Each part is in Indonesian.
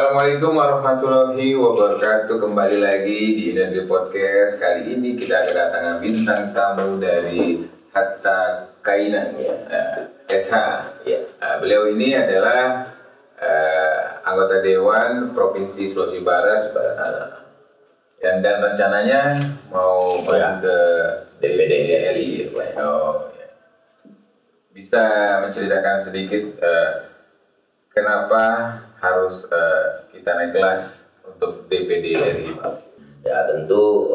Assalamualaikum warahmatullahi wabarakatuh. Kembali lagi di Energi Podcast. Kali ini kita kedatangan bintang tamu dari Hatta Kainan SH. Beliau ini adalah anggota Dewan Provinsi Sulawesi Barat, dan rencananya mau masuk ke DPD RI. Bisa menceritakan sedikit kenapa harus kita naik kelas untuk DPD RI, Pak? Ya tentu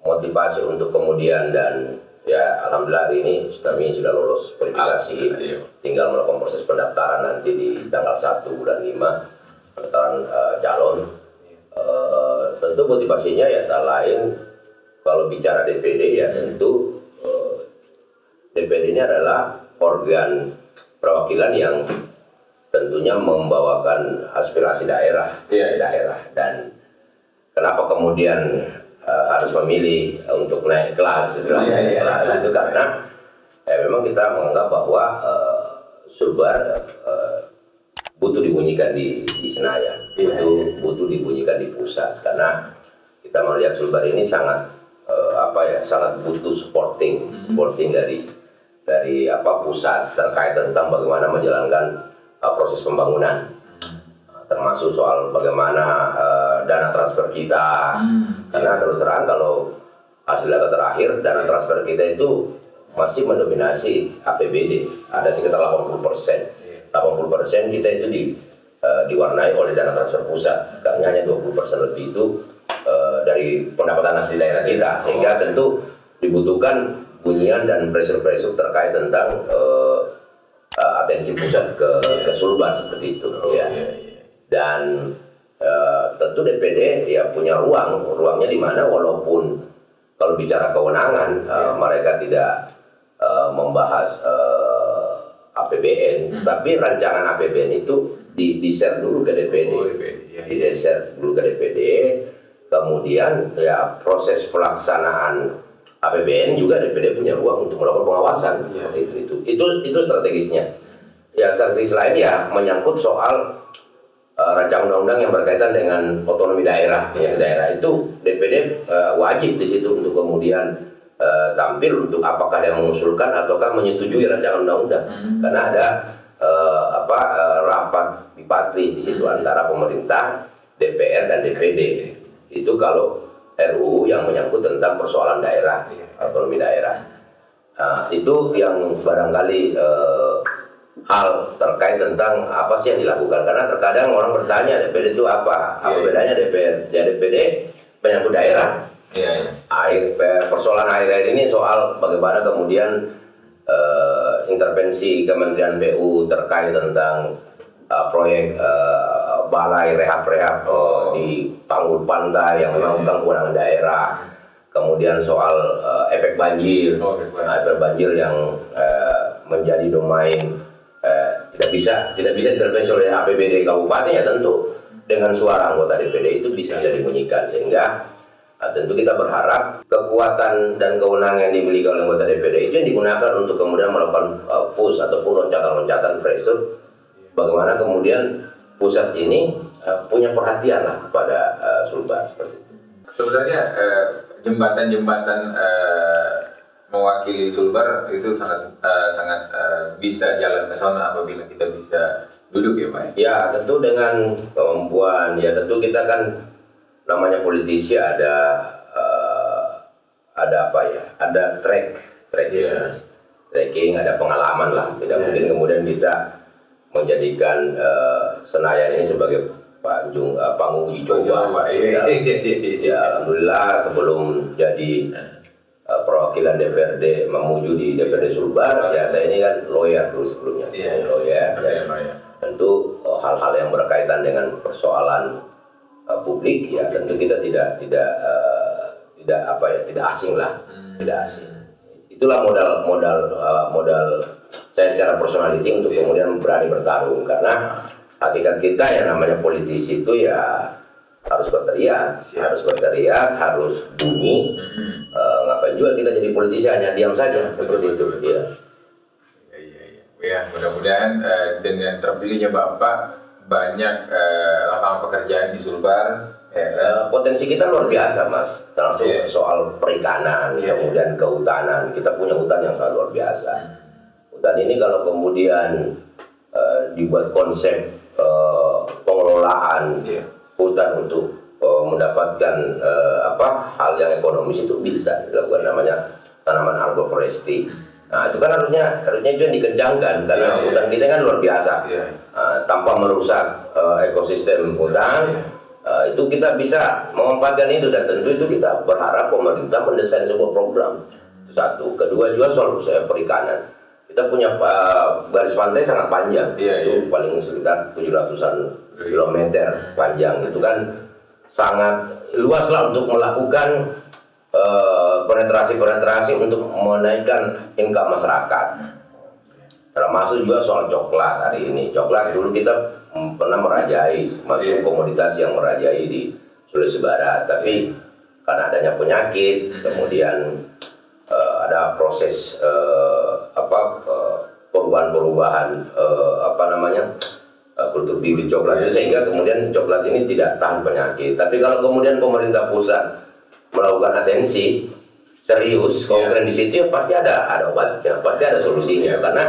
motivasi untuk kemudian, dan ya alhamdulillah hari ini kami sudah lolos verifikasi, tinggal melakukan proses pendaftaran nanti di tanggal 1 bulan 5 pendaftaran calon. Tentu motivasinya ya tak lain, kalau bicara DPD ya tentu DPD ini adalah organ perwakilan yang tentunya membawakan aspirasi daerah, dan kenapa kemudian harus memilih untuk naik kelas itu karena memang kita menganggap bahwa Sulbar butuh dibunyikan di Senayan, butuh dibunyikan di pusat, karena kita melihat Sulbar ini sangat sangat butuh supporting dari pusat terkait tentang bagaimana menjalankan proses pembangunan, termasuk soal bagaimana dana transfer kita, karena terus terang kalau hasil data terakhir dana transfer kita itu masih mendominasi APBD, ada sekitar 80%. 80% kita itu diwarnai oleh dana transfer pusat, karena hanya 20% lebih itu dari pendapatan asli daerah kita, sehingga tentu dibutuhkan bunyian dan pressure terkait tentang atensi pusat ke Sulbar seperti itu. Dan tentu DPD ya punya ruangnya di mana, walaupun kalau bicara kewenangan mereka tidak membahas APBN, tapi rancangan APBN itu di-share dulu ke DPD, di-share dulu ke DPD. Kemudian ya proses pelaksanaan APBN juga DPD punya ruang untuk melakukan pengawasan. Itu strategisnya. Ya strategis lain ya menyangkut soal rancangan undang-undang yang berkaitan dengan otonomi daerah. Yang daerah itu DPD wajib di situ untuk kemudian tampil untuk apakah dia mengusulkan ataukah menyetujui rancangan undang-undang. Karena ada rapat bipatri di situ antara pemerintah, DPR dan DPD. Itu kalau RUU yang menyangkut tentang persoalan daerah, otonomi daerah. Itu yang barangkali hal terkait tentang apa sih yang dilakukan. Karena terkadang orang bertanya DPD itu apa? Apa bedanya DPR? Ya DPD menyangkut daerah. Persoalan air ini soal bagaimana kemudian intervensi Kementerian PU terkait tentang proyek balai rehab di Tanggul Pantai yang memang bukan kewenangan daerah. Kemudian soal efek banjir, efek banjir yang menjadi domain tidak bisa intervensi oleh APBD kabupaten, ya tentu dengan suara anggota DPD itu bisa dibunyikan, sehingga tentu kita berharap kekuatan dan kewenangan yang dimiliki oleh anggota DPD itu yang digunakan untuk kemudian melakukan push ataupun loncatan pressure, bagaimana kemudian pusat ini punya perhatian lah kepada Sulbar seperti itu. Sebenarnya jembatan mewakili Sulbar itu sangat bisa jalan ke sana apabila kita bisa duduk, ya Pak. Ya tentu dengan kemampuan, ya tentu kita kan namanya politisi ada tracking, ada pengalaman lah. Tidak mungkin kemudian kita menjadikan Senayan ini sebagai panggung uji coba. Ya alhamdulillah sebelum jadi perwakilan DPRD memuju di DPRD Sulbar, ya saya ini kan lawyer dulu sebelumnya. Tentu hal-hal yang berkaitan dengan persoalan publik ya tentu kita tidak asing lah, tidak asing. Itulah modal saya secara personality untuk kemudian berani bertarung, karena hakikat kita yang namanya politisi itu ya harus berteriak, harus bunyi. Ngapain juga kita jadi politisi hanya diam saja seperti itu. Ya mudah-mudahan dengan terpilihnya Bapak banyak lapangan pekerjaan di Sulbar. Potensi kita luar biasa, Mas. Termasuk soal perikanan, kemudian kehutanan. Kita punya hutan yang sangat luar biasa. Hutan ini kalau kemudian dibuat konsep pengelolaan hutan untuk mendapatkan hal yang ekonomis, itu bisa dilakukan, namanya tanaman agroforestry. Nah, itu kan harusnya itu yang dikencangkan karena hutan kita kan luar biasa. Tanpa merusak ekosistem hutan, itu kita bisa memanfaatkan itu, dan tentu itu kita berharap pemerintah mendesain sebuah program. Itu satu. Kedua juga soal perikanan. Kita punya garis pantai sangat panjang, itu paling sekitar 700-an kilometer panjang. Itu kan sangat luas lah untuk melakukan penetrasi untuk menaikkan income masyarakat. Termasuk juga soal coklat hari ini. Coklat dulu kita pernah merajai, masuk komoditas yang merajai di Sulawesi Barat, tapi karena adanya penyakit, kemudian ada proses perubahan kultur bibit coklat itu, sehingga kemudian coklat ini tidak tahan penyakit. Tapi kalau kemudian pemerintah pusat melakukan atensi serius, konkret di situ, pasti ada obatnya, pasti ada solusinya. Karena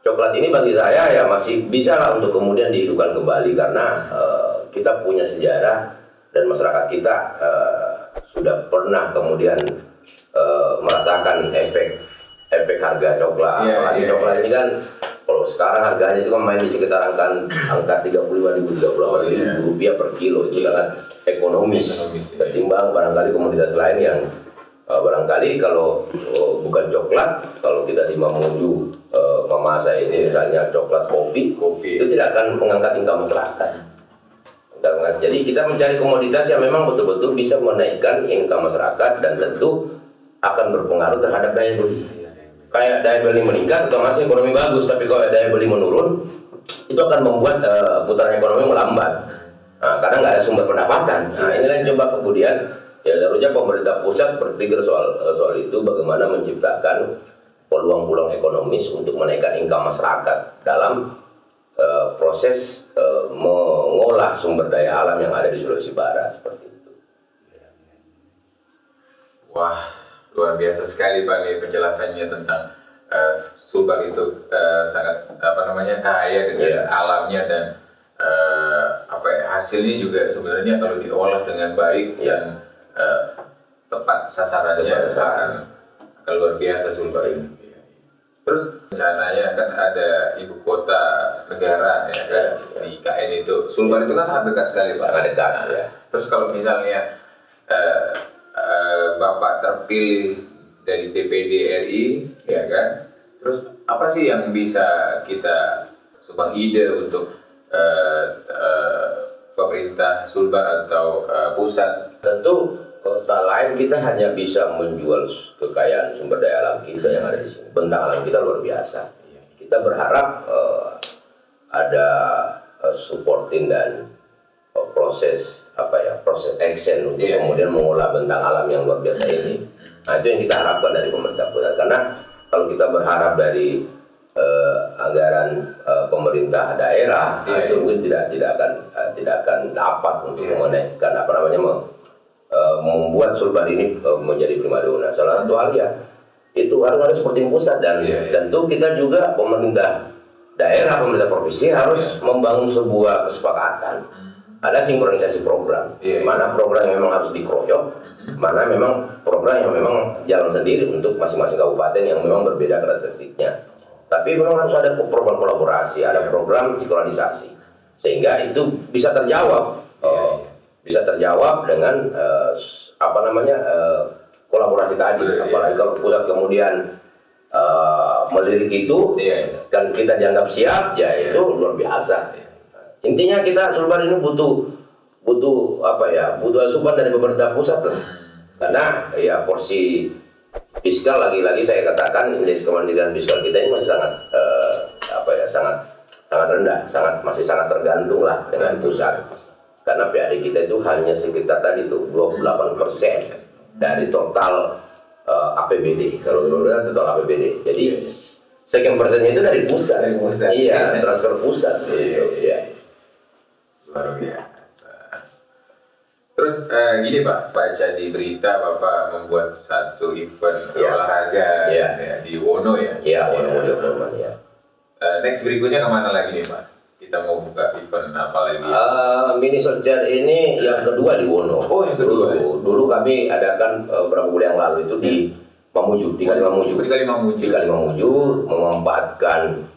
coklat ini bagi saya ya masih bisa lah untuk kemudian dihidupkan kembali, karena kita punya sejarah dan masyarakat kita sudah pernah kemudian merasakan efek harga coklat. Apalagi coklat ini kan kalau sekarang harganya itu kan main di sekitar angka 35.000-38.000 rupiah per kilo. Itu sangat ekonomis ketimbang barangkali komoditas lain yang barangkali kalau bukan coklat, kalau kita di Mamuju Mamasa ini misalnya coklat kopi itu tidak akan mengangkat income masyarakat. Jadi kita mencari komoditas yang memang betul-betul bisa menaikkan income masyarakat dan tentu akan berpengaruh terhadap daya beli. Kayak daya beli meningkat, otomatis ekonomi bagus. Tapi kalau daya beli menurun, itu akan membuat putaran ekonomi melambat. Nah, karena nggak ada sumber pendapatan. Nah, inilah yang coba kemudian ya harusnya pemerintah pusat berpikir soal itu, bagaimana menciptakan peluang-peluang ekonomis untuk menaikkan income masyarakat dalam proses mengolah sumber daya alam yang ada di Sulawesi Barat seperti itu. Wah, luar biasa sekali Pak nih penjelasannya tentang Sulbar itu sangat kaya dengan alamnya, dan hasilnya juga sebenarnya kalau diolah dengan baik dan tepat sasarannya akan luar biasa Sulbar ini. Terus rencananya kan ada ibu kota negara ya kan, di IKN itu. Sulbar itu kan sangat dekat sekali Pak. Sangat dekat ya. Terus kalau misalnya Bapak terpilih dari DPD RI, ya kan? Terus apa sih yang bisa kita sumbang ide untuk pemerintah Sulbar atau pusat? Tentu kota lain kita hanya bisa menjual kekayaan sumber daya alam kita yang ada di sini. Bentang alam kita luar biasa. Kita berharap ada supporting dan proses action untuk kemudian mengolah bentang alam yang luar biasa ini. Nah, itu yang kita harapkan dari pemerintah pusat. Karena kalau kita berharap dari anggaran pemerintah daerah, itu mungkin tidak akan dapat untuk menaikkan membuat Sulbar ini menjadi primadona. Salah satu hal ya itu harus seperti pusat, dan tentu kita juga pemerintah daerah, pemerintah provinsi harus membangun sebuah kesepakatan. Ada sinkronisasi program, mana program yang memang harus dikeroyok, mana memang program yang memang jalan sendiri untuk masing-masing kabupaten yang memang berbeda karakteristiknya. Tapi memang harus ada program kolaborasi, ada program sinkronisasi, sehingga itu bisa terjawab, dengan kolaborasi tadi. Apalagi kalau pusat kemudian melirik itu, kan kita dianggap siap, ya itu luar biasa. Intinya kita Sulbar ini butuh asupan dari pemerintah pusat lah. Karena ya porsi fiskal, lagi-lagi saya katakan indeks kemandirian fiskal kita ini masih sangat rendah, masih sangat tergantung lah dengan pusat. Karena PAD kita itu hanya sekitar tadi tuh 28% dari total APBD. Kalau total APBD. Jadi sekian persennya itu dari pusat. Iya, transfer pusat gitu ya. Luar biasa. Terus gini Pak, baca di berita Bapak membuat satu event olahraga di Wono ya? Iya, Wono Mojokerto ya. Next berikutnya kemana lagi nih Pak? Kita mau buka event apa lagi? Mini Solskjaer ini yang kedua di Wono. Oh, yang kedua. Dulu kami adakan beberapa bulan yang lalu itu di Mamuju, di Kali Mamuju. Di Kali Mamuju memanfaatkan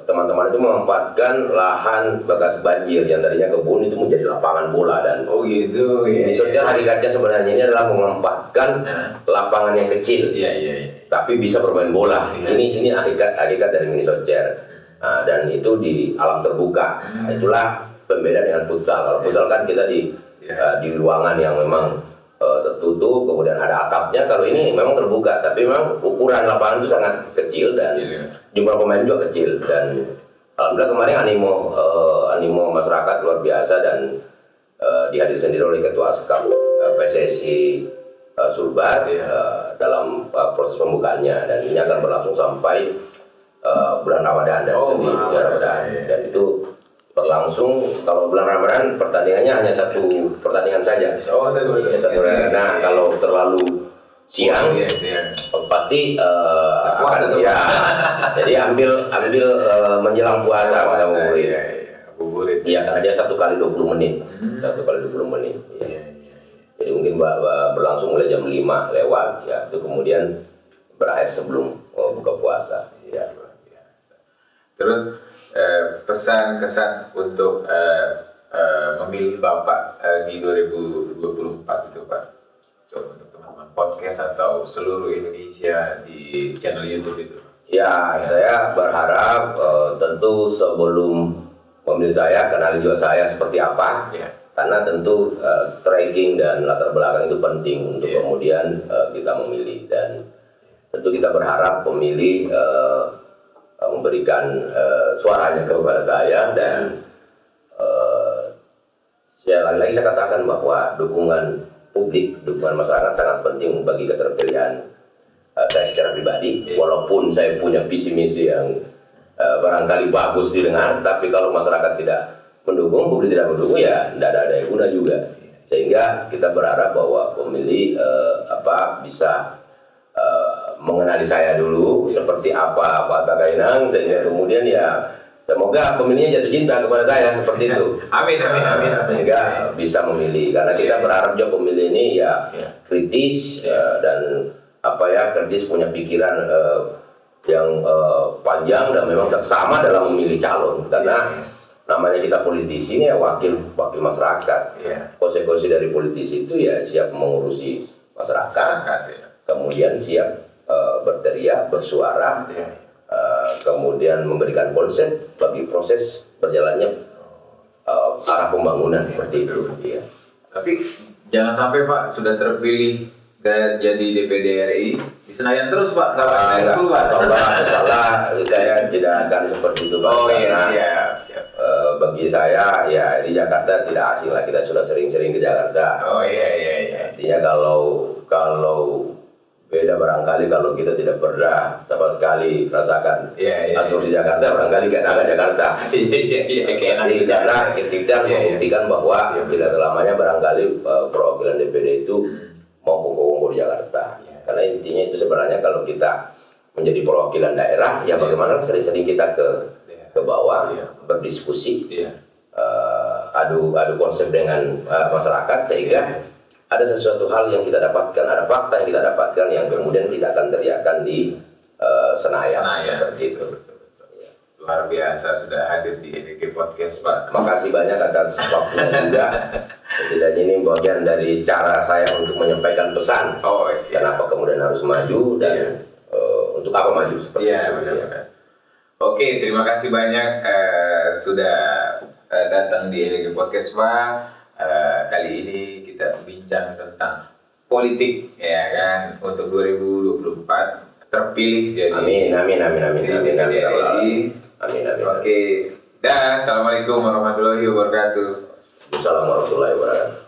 teman-teman itu memanfaatkan lahan bekas banjir yang tadinya kebun itu menjadi lapangan bola. Dan gitu. Mini Solskjaer hakikatnya sebenarnya ini adalah memanfaatkan lapangan yang kecil, tapi bisa bermain bola. Ini hakikat dari Mini Solskjaer. Dan itu di alam terbuka. Itulah pembeda dengan futsal. Kalau futsal kan kita di ruangan yang memang tertutup, kemudian ada atapnya. Kalau ini memang terbuka, tapi memang ukuran lapangan itu sangat kecil dan jumlah pemain juga kecil. Dan alhamdulillah kemarin animo masyarakat luar biasa dan dihadiri sendiri oleh Ketua Askap PSSI Sulbar dalam proses pembukaannya, dan ini akan berlangsung sampai bulan Ramadan dan itu berlangsung. Kalau bulan Ramadan pertandingannya hanya satu pertandingan saja. Nah, kalau terlalu siang pasti akan jadi ambil menjelang puasa pada ngabuburit. Iya, karena dia 1 kali 20 menit. 1 kali 20 menit. Jadi mungkin berlangsung mulai jam 5 lewat itu kemudian berakhir sebelum buka puasa. Terus pesan kesan untuk memilih Bapak di 2024 itu Pak, coba untuk teman-teman podcast atau seluruh Indonesia di channel YouTube itu. Ya, saya berharap tentu sebelum memilih saya, kenali juga saya seperti apa. Karena tentu tracking dan latar belakang itu penting untuk kemudian kita memilih. Dan tentu kita berharap pemilih memberikan suaranya kepada saya. Dan lagi-lagi saya katakan bahwa dukungan publik, dukungan masyarakat sangat penting bagi keterpilihan saya secara pribadi. Walaupun saya punya visi misi yang barangkali bagus didengar, tapi kalau masyarakat tidak mendukung, publik tidak mendukung, ya tidak ada yang guna juga. Sehingga kita berharap bahwa pemilih bisa mengenali saya dulu seperti apa Pak Takainang, sehingga kemudian ya semoga pemilihnya jatuh cinta kepada saya seperti itu. Amin. Sehingga bisa memilih, karena kita berharap juga pemilih ini kritis dan kritis, punya pikiran yang panjang dan memang seksama dalam memilih calon. Karena namanya kita politisi ini wakil masyarakat. Konsekuensi dari politisi itu siap mengurusi masyarakat. Kemudian siap berteriak, bersuara, kemudian memberikan konsep bagi proses berjalannya arah pembangunan seperti itu. Tapi jangan sampai Pak sudah terpilih dan jadi DPD RI di Senayan terus Pak, nggak keluar. Salah, saya tidak akan seperti itu Pak. Siap. Bagi saya di Jakarta tidak asing lah, kita sudah sering-sering ke Jakarta. Artinya kalau beda barangkali kalau kita tidak pernah sama sekali merasakan asumsi Jakarta, barangkali kayak naga Jakarta. Karena kita harus membuktikan bahwa tidak selamanya barangkali perwakilan DPD itu mau kumpul di Jakarta. Karena intinya itu sebenarnya kalau kita menjadi perwakilan daerah, bagaimana sering-sering kita ke bawah, berdiskusi, adu konsep dengan masyarakat, sehingga ada sesuatu hal yang kita dapatkan, ada fakta yang kita dapatkan yang kemudian kita akan teriakan di Senayan. Seperti itu. Luar biasa sudah hadir di EDG Podcast Pak. Makasih banyak atas waktunya juga. Dan ini bagian dari cara saya untuk menyampaikan pesan. Kenapa kemudian harus maju dan untuk apa maju seperti itu. Benar. Oke, terima kasih banyak sudah datang di EDG Podcast Pak. Kali ini kita bincang tentang politik untuk 2024 terpilih jadi amin. Oke. Assalamualaikum warahmatullahi wabarakatuh. Assalamualaikum warahmatullahi wabarakatuh.